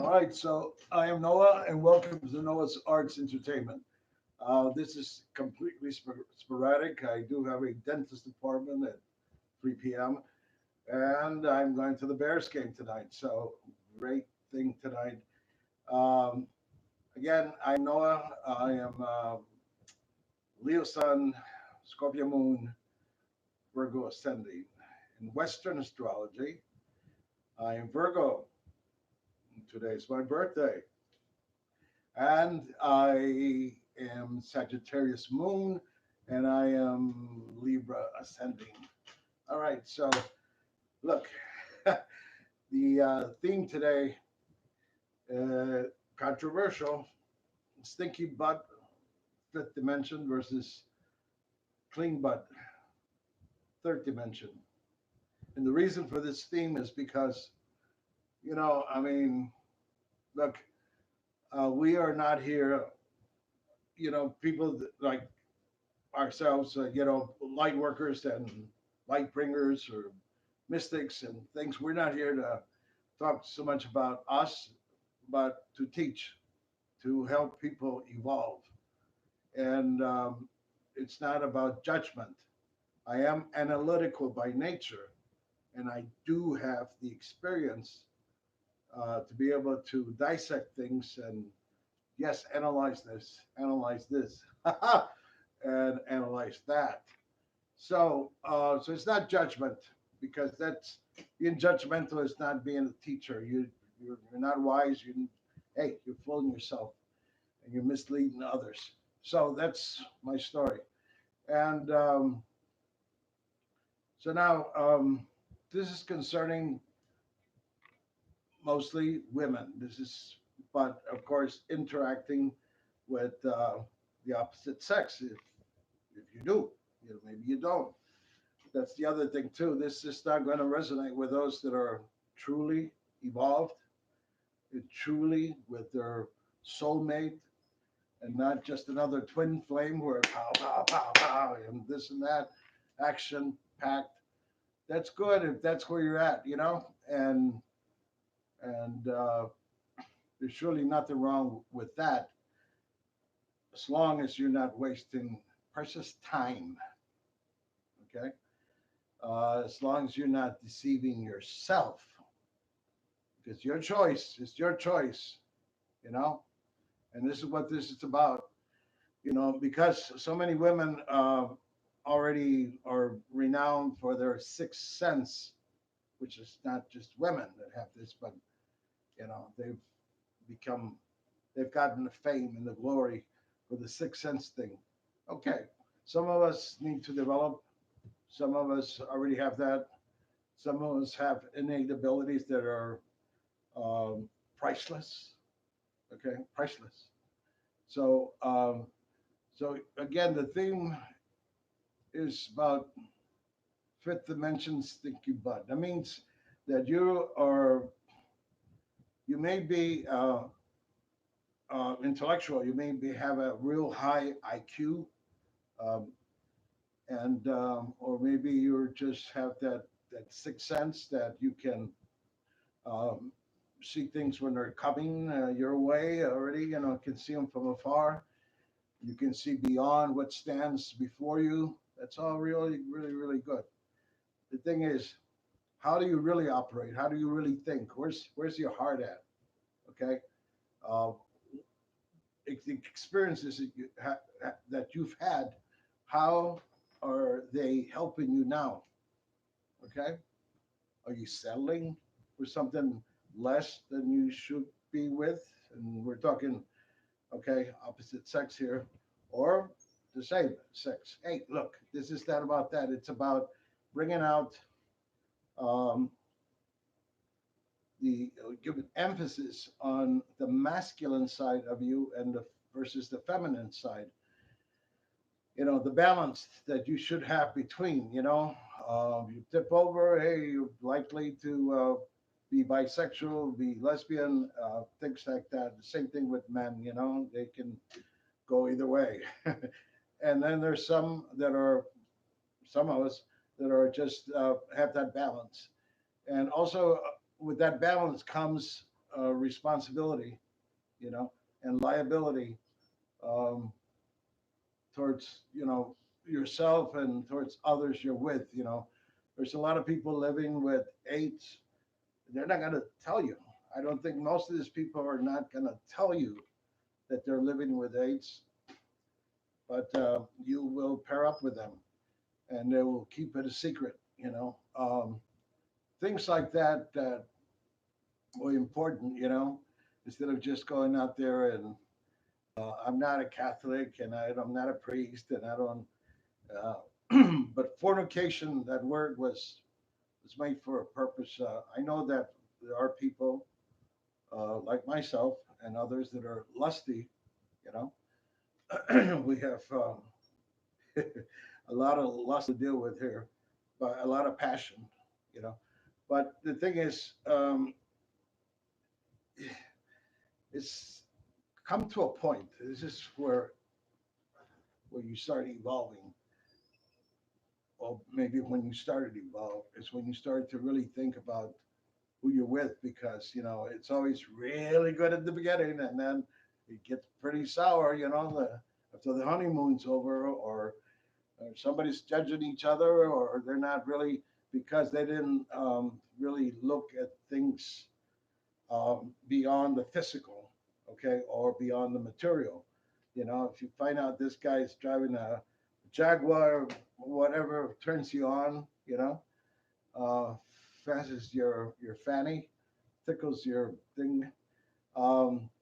All right, so I am Noah, and welcome to Noah's Arts Entertainment. This is completely sporadic. I do have a dentist appointment at 3 p.m., and I'm going to the Bears game tonight. So, great thing tonight. Um, Again, I'm Noah. I am Leo Sun, Scorpio Moon, Virgo Ascending. In Western astrology, I am Virgo. Today's my birthday. And I am Sagittarius moon, and I am Libra ascending. All right, so look, the theme today, uh, controversial, stinky butt, fifth dimension versus clean butt, third dimension. And the reason for this theme is because, I mean, look, we are not here, people like ourselves, light workers and light bringers or mystics and things. We're not here to talk so much about us, but to teach, to help people evolve. And it's not about judgment. I am analytical by nature, and I do have the experience to be able to dissect things and, yes, analyze this, and analyze that. So it's not judgment because that's being judgmental is not being a teacher. You're not wise. Hey, you're fooling yourself and you're misleading others. So that's my story. And so now this is concerning mostly women. This is, but of course, interacting with the opposite sex. If you do, maybe you don't. That's the other thing too. This is not going to resonate with those that are truly evolved, truly with their soulmate, and not just another twin flame where pow, pow, pow, pow, and this and that, action packed. That's good if that's where you're at, and there's surely nothing wrong with that, as long as you're not wasting precious time. Okay, as long as you're not deceiving yourself, because your choice is your choice, you know. And this is what this is about, because so many women already are renowned for their sixth sense, which is not just women that have this, but they've become, they've gotten the fame and the glory for the sixth sense thing. Okay, some of us need to develop. Some of us already have that. Some of us have innate abilities that are priceless. Okay, priceless. So again, the theme is about fifth dimension stinky butt. That means that you may be intellectual. You may have a real high IQ, um, and or maybe you just have that sixth sense that you can um, see things when they're coming your way already. Can see them from afar. You can see beyond what stands before you. That's all really, really, really good. The thing is, how do you really operate? How do you really think? Where's your heart at? Okay, uh, the experiences that you've had, how are they helping you now? Okay, are you settling for something less than you should be with? And we're talking, okay, opposite sex here, or the same sex. Hey, look, this is not about that. It's about bringing out um, the giving emphasis on the masculine side of you and the versus the feminine side. The balance that you should have between. You tip over, hey, you're likely to be bisexual, be lesbian, things like that. The same thing with men. They can go either way. And then there's some of us that are just have that balance. And also with that balance comes responsibility, and liability um, towards, yourself and towards others you're with. There's a lot of people living with AIDS. They're not going to tell you. I don't think most of these people are not going to tell you that they're living with AIDS, but you will pair up with them and they will keep it a secret. Things like that that were important, instead of just going out there and I'm not a Catholic and I'm not a priest and I don't, but fornication, that word was made for a purpose. I know that there are people like myself and others that are lusty, you know. We have a lot of lust to deal with here, but a lot of passion, you know. But the thing is, it's come to a point. This is where you start evolving, or maybe when you started to evolve, is when you start to really think about who you're with, because it's always really good at the beginning, and then it gets pretty sour, after the honeymoon's over, or somebody's judging each other, or they're not really, because they didn't really look at things beyond the physical, okay, or beyond the material. If you find out this guy's driving a Jaguar, whatever turns you on, uh, fancies your fanny, tickles your thing.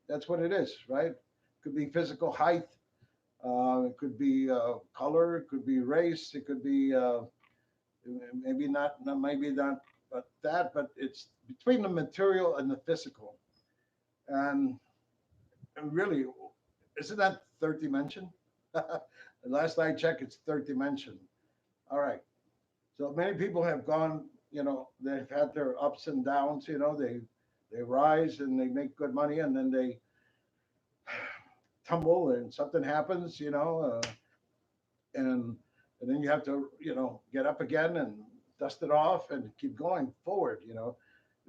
That's what it is, right? Could be physical height. It could be color. It could be race. It could be maybe not, but it's between the material and the physical. And really, isn't that third dimension? Last I checked, it's third dimension. All right. So many people have gone, they've had their ups and downs, they rise and they make good money, and then they tumble and something happens, and then you have to, get up again and dust it off and keep going forward,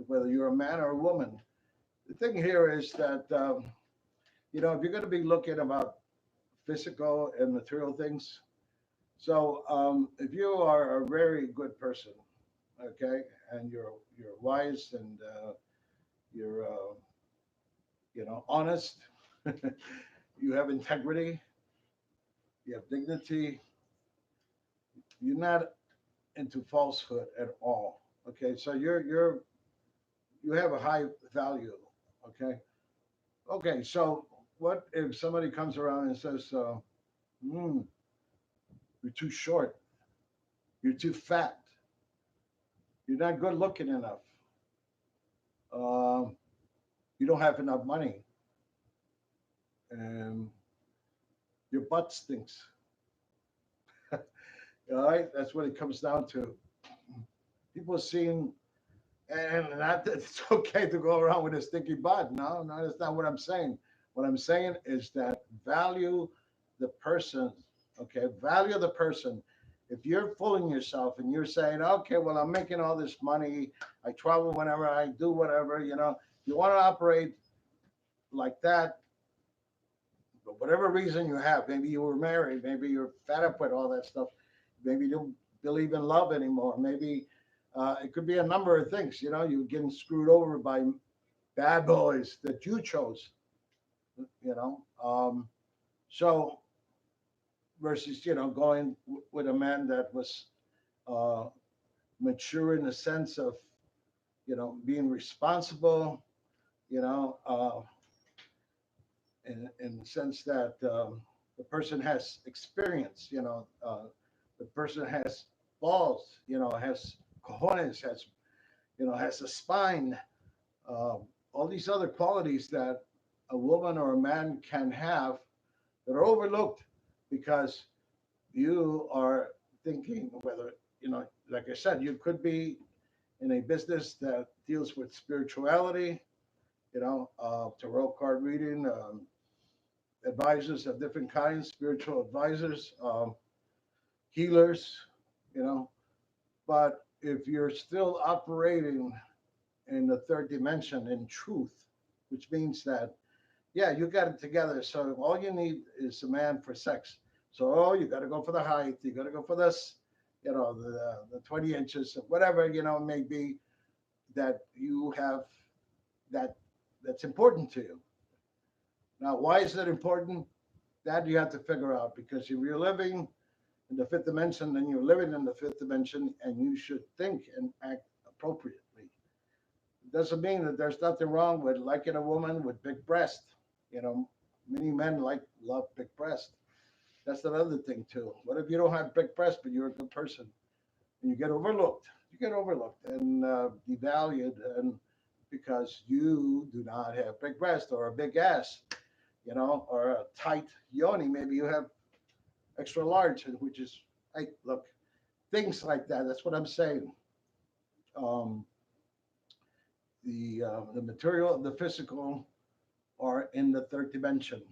whether you're a man or a woman. The thing here is that, if you're going to be looking about physical and material things, so if you are a very good person, okay, and you're wise and you're honest, you have integrity, you have dignity, you're not into falsehood at all. Okay, so you have a high value. Okay, okay. So what if somebody comes around and says, mm, "You're too short, you're too fat, you're not good looking enough, um, you don't have enough money, and your butt stinks." All right, that's what it comes down to. People seeing, and not that it's okay to go around with a stinky butt. No, no, that's not what I'm saying. What I'm saying is that value the person, okay? Value the person. If you're fooling yourself and you're saying, okay, well, I'm making all this money, I travel whenever, I do whatever, you want to operate like that, but whatever reason you have, maybe you were married, maybe you're fed up with all that stuff, maybe you don't believe in love anymore, maybe it could be a number of things, you're getting screwed over by bad boys that you chose, you know. So versus, going with a man that was uh, mature in the sense of, being responsible, you know, uh, in the sense that the person has experience, the person has balls, has cojones, has a spine, all these other qualities that a woman or a man can have that are overlooked because you are thinking whether, like I said, you could be in a business that deals with spirituality, tarot card reading, advisors of different kinds, spiritual advisors, healers, you know. But if you're still operating in the third dimension in truth, which means that, yeah, you got it together. So all you need is a man for sex. So, oh, you got to go for the height. You got to go for this, the 20 inches, whatever, it may be that you have that that's important to you. Now, why is that important? That you have to figure out, because if you're living in the fifth dimension, then you're living in the fifth dimension, and you should think and act appropriately. It doesn't mean that there's nothing wrong with liking a woman with big breast. You know, many men love big breast. That's another thing too. What if you don't have big breast, but you're a good person and you get overlooked? You get overlooked and devalued, and because you do not have big breast or a big ass, or a tight yoni. Maybe you have extra large, which is, hey, look, things like that. That's what I'm saying. Um, the material, the physical, are in the third dimension.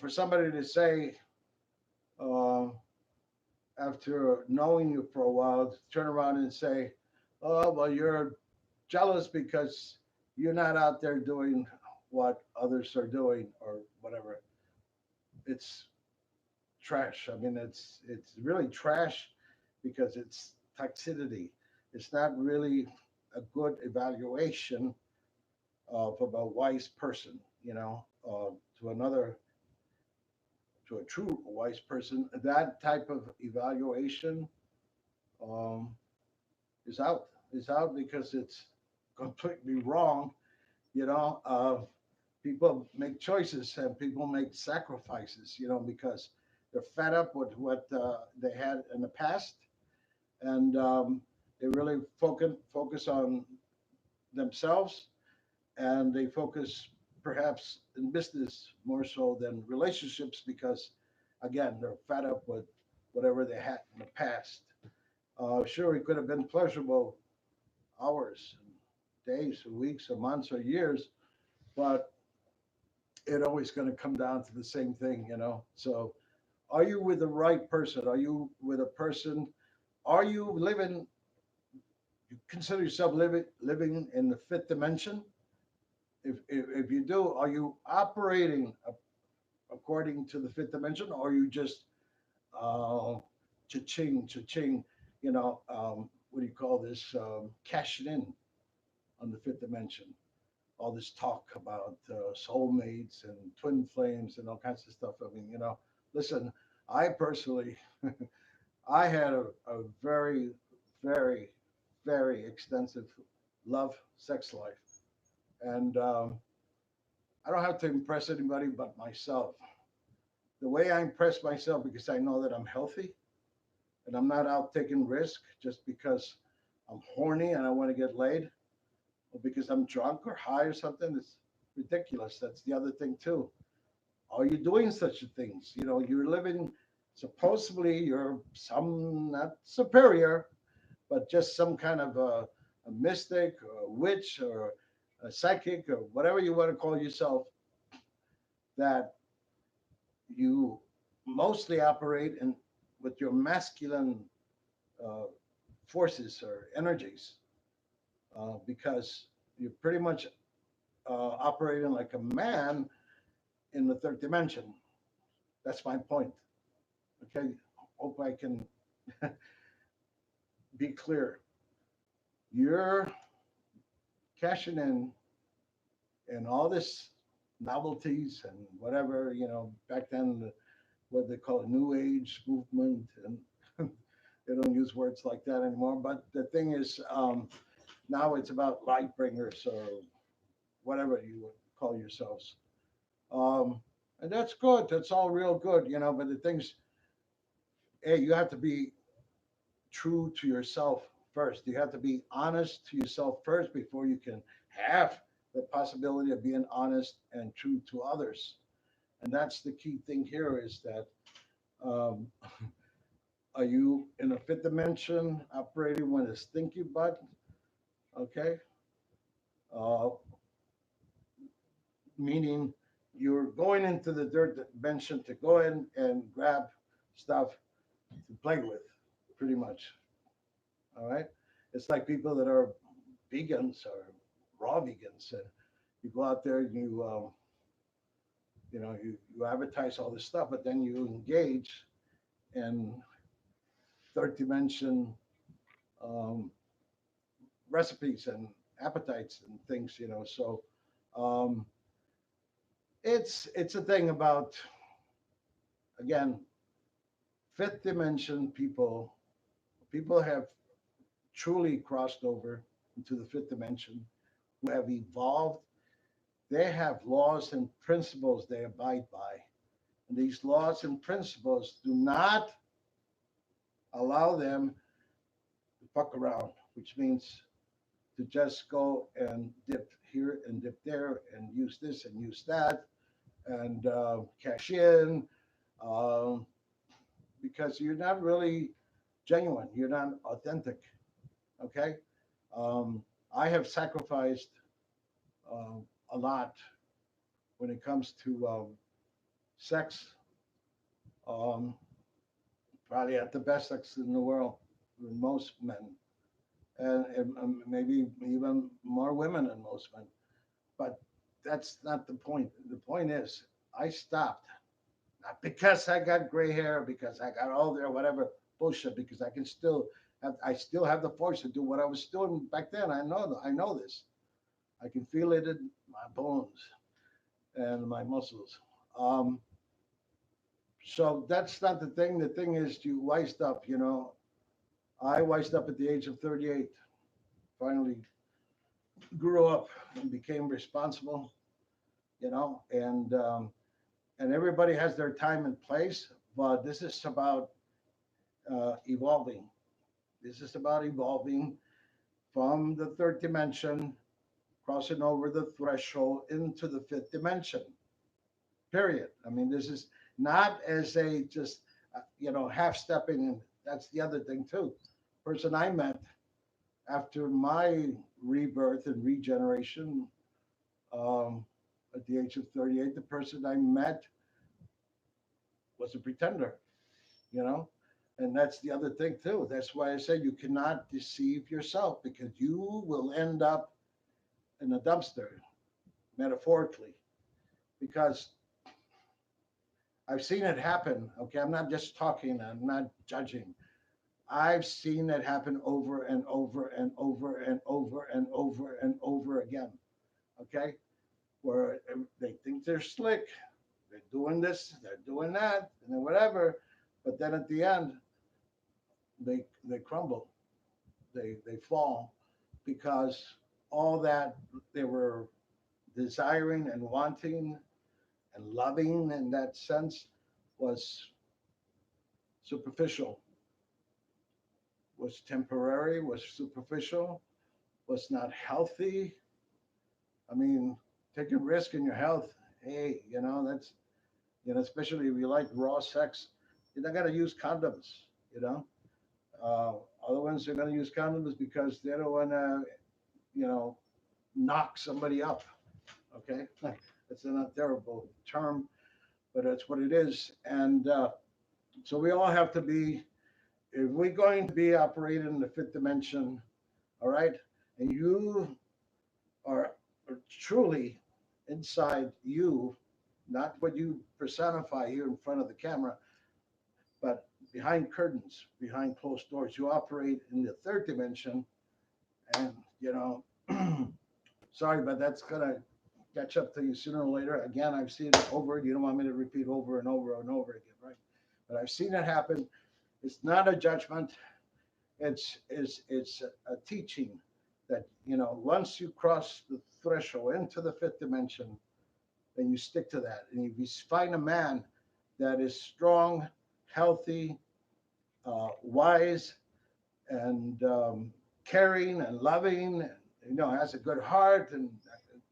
For somebody to say, uh, after knowing you for a while, to turn around and say, "Oh, well, you're jealous because you're not out there doing what others are doing," or whatever. It's trash. I mean, it's really trash, because it's toxicity. It's not really a good evaluation of a wise person, to another, to a true wise person. That type of evaluation um, is out because it's completely wrong. You know, uh, People make choices and people make sacrifices. Because they're fed up with what they had in the past, and they really focus on themselves, and they focus perhaps in business more so than relationships, because again, they're fed up with whatever they had in the past. Sure, it could have been pleasurable hours, days, or weeks, or months, or years, but it always going to come down to the same thing. So, are you with the right person? Are you with a person? Are you living? You consider yourself living in the fifth dimension? If you do, are you operating according to the fifth dimension, or are you just uh, cha-ching, cha-ching? What do you call this? Cashing in on the fifth dimension. All this talk about soulmates and twin flames and all kinds of stuff. I mean, listen, I personally, I had a very, very, very extensive love sex life. And I don't have to impress anybody but myself. The way I impress myself, because I know that I'm healthy and I'm not out taking risk just because I'm horny and I want to get laid, or because I'm drunk or high or something. It's ridiculous. That's the other thing too. Are you doing such things? You're living, supposedly you're some, not superior, but just some kind of a mystic or a witch or a psychic or whatever you want to call yourself, that you mostly operate in with your masculine uh, forces or energies, because you're pretty much operating like a man in the third dimension. That's my point. Okay, hope I can be clear. You're cashing in and all this novelties and whatever, back then, what they call a new age movement, and they don't use words like that anymore. But the thing is, now it's about light bringers, or whatever you would call yourselves. Um, and that's good. That's all real good, but the things, hey, you have to be true to yourself first. You have to be honest to yourself first before you can have the possibility of being honest and true to others. And that's the key thing here, is that, um, are you in a fifth dimension operating with a stinky butt? Okay. Uh, Meaning you're going into the third dimension to go in and grab stuff to play with, pretty much. All right. It's like people that are vegans or raw vegans. And, You go out there and you advertise all this stuff, but then you engage in third dimension um, recipes and appetites and things, So um, it's a thing about, again, fifth dimension people have truly crossed over into the fifth dimension, who have evolved. They have laws and principles they abide by. And these laws and principles do not allow them to fuck around, which means to just go and dip here and dip there and use this and use that and cash in, um, because you're not really genuine. You're not authentic. Okay. Um, I have sacrificed uh, a lot when it comes to sex. Um, Probably at the best sex in the world with most men, and maybe even more women than most men. But that's not the point. The point is, I stopped, not because I got gray hair, because I got older, or whatever bullshit. Because I still have the force to do what I was doing back then. I know this. I can feel it in my bones and my muscles. Um, so that's not the thing. The thing is, you wised up. I wised up at the age of 38. Finally, grew up and became responsible. And everybody has their time and place, but this is about evolving. This is about evolving from the third dimension, crossing over the threshold into the fifth dimension. Period. I mean, this is not as a just half stepping in. That's the other thing too. Person I met after my rebirth and regeneration, um, at the age of 38, the person I met was a pretender, you know? And that's the other thing too. That's why I say you cannot deceive yourself, because you will end up in a dumpster, metaphorically, because I've seen it happen. Okay, I'm not just talking, I'm not judging. I've seen it happen over and over and over and over and over and over again. Okay, where they think they're slick, they're doing this, they're doing that, and then whatever, but then at the end, they crumble, they fall, because all that they were desiring and wanting and loving in that sense was superficial, was temporary, was superficial, was not healthy. I mean, taking risk in your health, hey, that's, especially if you like raw sex, you're not going to use condoms, you know. Uh, Other ones are going to use condoms because they don't want to, you know, knock somebody up. Okay, that's a terrible term, but that's what it is. And so we all have to be, if we're going to be operating in the fifth dimension, all right, and you are truly inside you, not what you personify here in front of the camera, but behind curtains, behind closed doors, you operate in the third dimension. And, sorry, but that's going to catch up to you sooner or later. Again, I've seen it over. You don't want me to repeat over and over and over again, right? But I've seen it happen. It's not a judgment. It's a teaching that, once you cross the threshold into the fifth dimension, then you stick to that. And if you find a man that is strong, healthy, wise, and caring and loving, and, has a good heart, and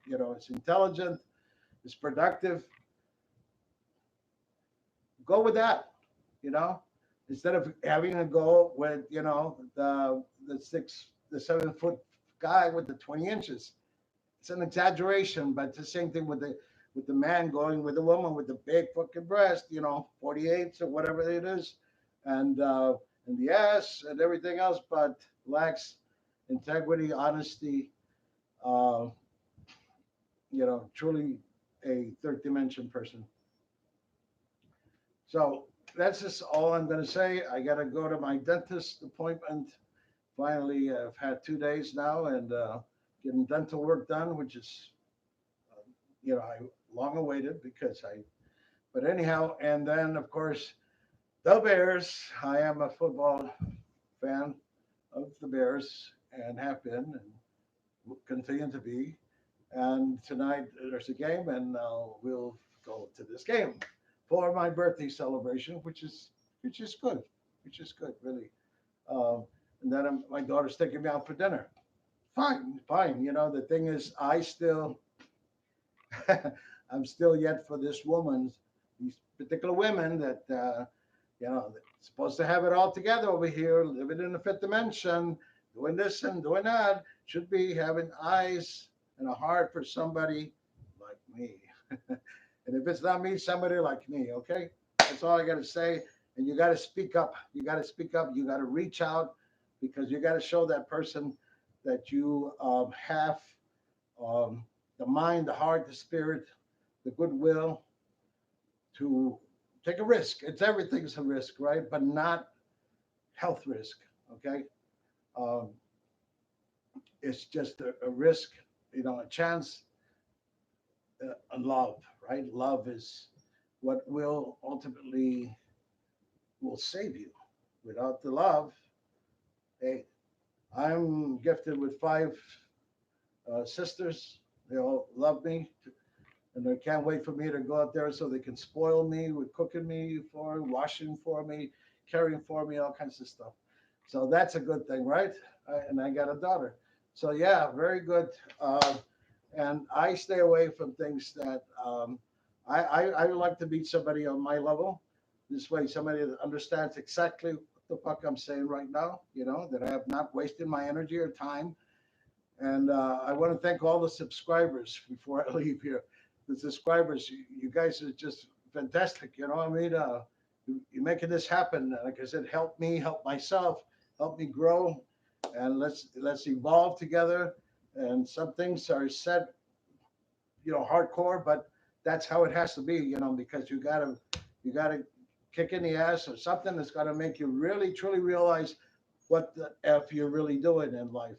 it's intelligent, it's productive, go with that. Instead of having to go with the 7 foot guy with the 20 inches. It's an exaggeration, but it's the same thing with the man going with the woman with the big fucking breast, 48s or whatever it is, and the ass and everything else, but lacks integrity, honesty, uh, truly a third dimension person. So that's just all I'm going to say. I got to go to my dentist appointment. Finally, I've had 2 days now and getting dental work done, which is, I long awaited because but anyhow, and then of course, the Bears. I am a football fan of the Bears and have been and will continue to be. And tonight there's a game, and we'll go to this game for my birthday celebration, which is good, which is good, really. Um, and then my daughter's taking me out for dinner. Fine, fine. The thing is, I'm still yet for this woman, these particular women that supposed to have it all together over here, living in the fifth dimension, doing this and doing that, should be having eyes and a heart for somebody like me. And if it's not me, somebody like me, okay? That's all I got to say. And you got to speak up. You got to speak up. You got to reach out because you got to show that person that you have um, the mind, the heart, the spirit, the goodwill to take a risk. It's everything's a risk, right? But not health risk, okay? Um, it's just a risk, a chance, a love, right? Love is what will ultimately will save you. Without the love, hey, I'm gifted with five sisters. They all love me, and they can't wait for me to go out there so they can spoil me with cooking me for, washing for me, caring for me, all kinds of stuff. So that's a good thing, right? And I got a daughter. So yeah, very good. And I stay away from things that I like to meet somebody on my level. This way, somebody that understands exactly what the fuck I'm saying right now, that I have not wasted my energy or time. And I want to thank all the subscribers before I leave here. The subscribers, you guys are just fantastic. You know what I mean? You're making this happen. Like I said, help me, help myself, help me grow, and let's evolve together. And some things are said, hardcore, but that's how it has to be, because you gotta kick in the ass or something that's got to make you really truly realize what the f you're really doing in life.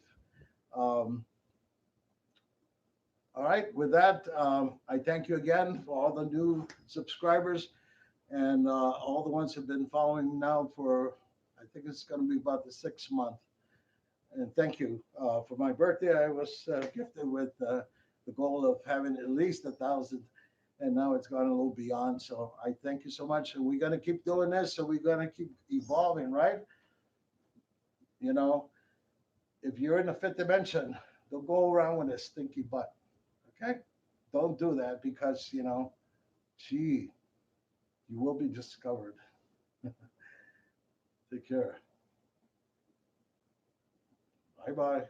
Um, all right, with that, I thank you again for all the new subscribers and all the ones who've been following now for, I think it's going to be about the 6th month. And thank you. For my birthday, I was gifted with the goal of having at least 1,000, and now it's gone a little beyond. So I thank you so much, and we're going to keep doing this, and we're going to keep evolving, right? You know, if you're in the fifth dimension, don't go around with a stinky butt, okay? Don't do that because, gee, you will be discovered. Take care. Bye bye.